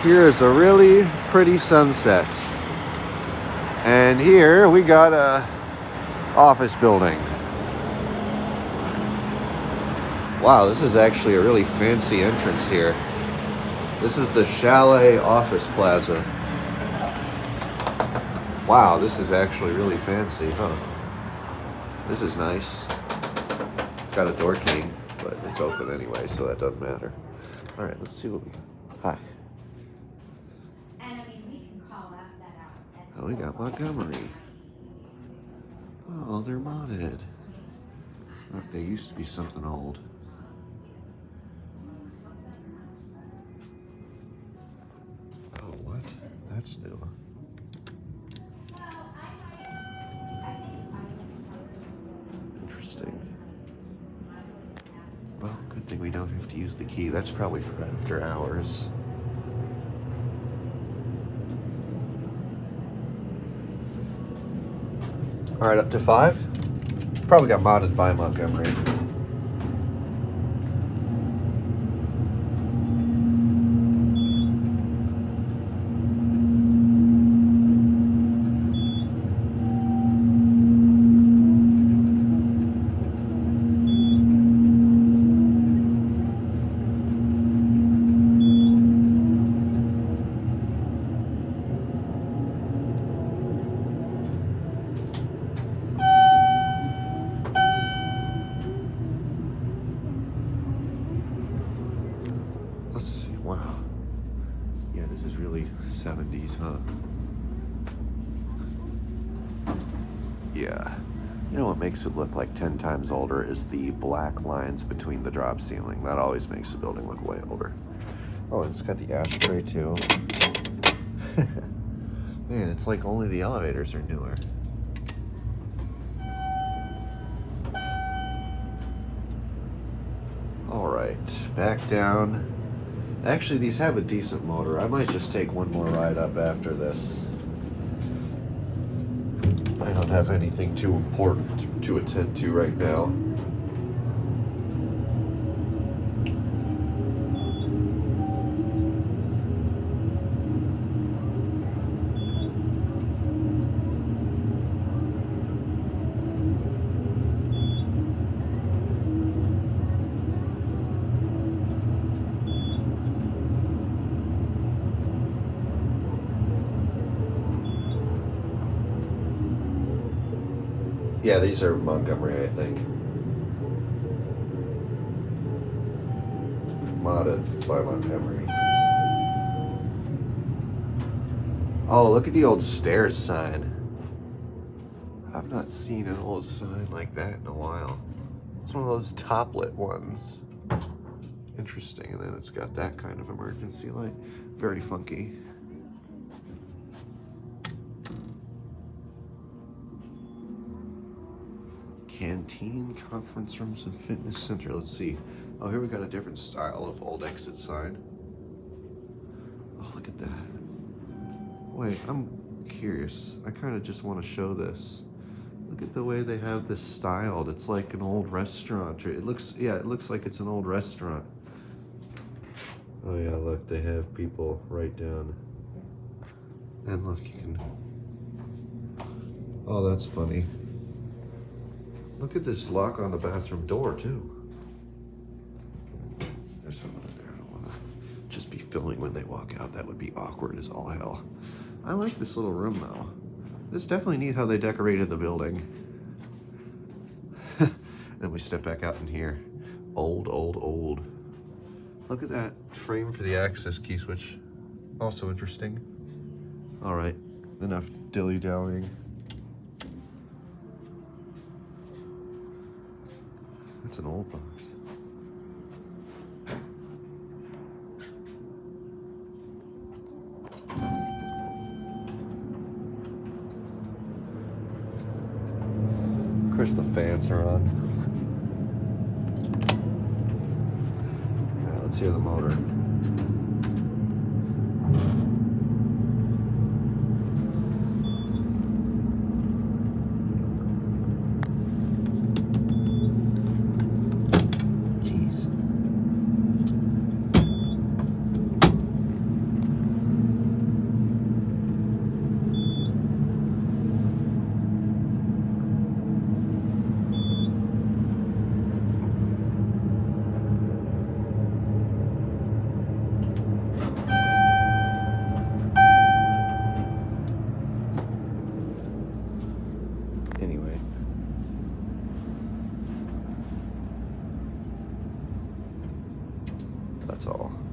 Here is a really pretty sunset. And here we got a office building. Wow, this is actually a really fancy entrance here. This is the Chalet office plaza. Wow, this is actually really fancy, huh? This is nice. It's got a door key, but it's open anyway, so that doesn't matter. All right, let's see what we got. Hi. And I mean, we can call that out. Oh, we got Montgomery. Oh, they're modded. Look, they used to be something old. Oh, what? That's new. Interesting. Well, good thing we don't have to use the key. That's probably for after hours. All right, up to 5. Probably got modded by Montgomery. Let's see, wow. Yeah, this is really 70s, huh? Yeah. You know what makes it look like 10 times older is the black lines between the drop ceiling. That always makes the building look way older. Oh, and it's got the ashtray too. Man, it's like only the elevators are newer. All right, back down. Actually, these have a decent motor. I might just take one more ride up after this. I don't have anything too important to attend to right now. Yeah, these are Montgomery, I think. Modded by Montgomery. Oh, look at the old stairs sign. I've not seen an old sign like that in a while. It's one of those top-lit ones. Interesting, and then it's got that kind of emergency light. Very funky. Canteen, conference rooms, and fitness center. Let's see. Oh, here we got a different style of old exit sign. Oh, look at that. Wait, I'm curious. I kind of just want to show this. Look at the way they have this styled. It's like an old restaurant. It looks, yeah, it looks like it's an old restaurant. Oh yeah, look, they have people right down. And look, you can... Oh, that's funny. Look at this lock on the bathroom door, too. There's someone in there. I don't want to just be filming when they walk out. That would be awkward as all hell. I like this little room, though. It's definitely neat how they decorated the building. And we step back out in here. Old, old, old. Look at that frame for the access key switch. Also interesting. All right, enough dilly-dallying. That's an old box. Of course, the fans are on. Yeah, let's hear the motor. That's all.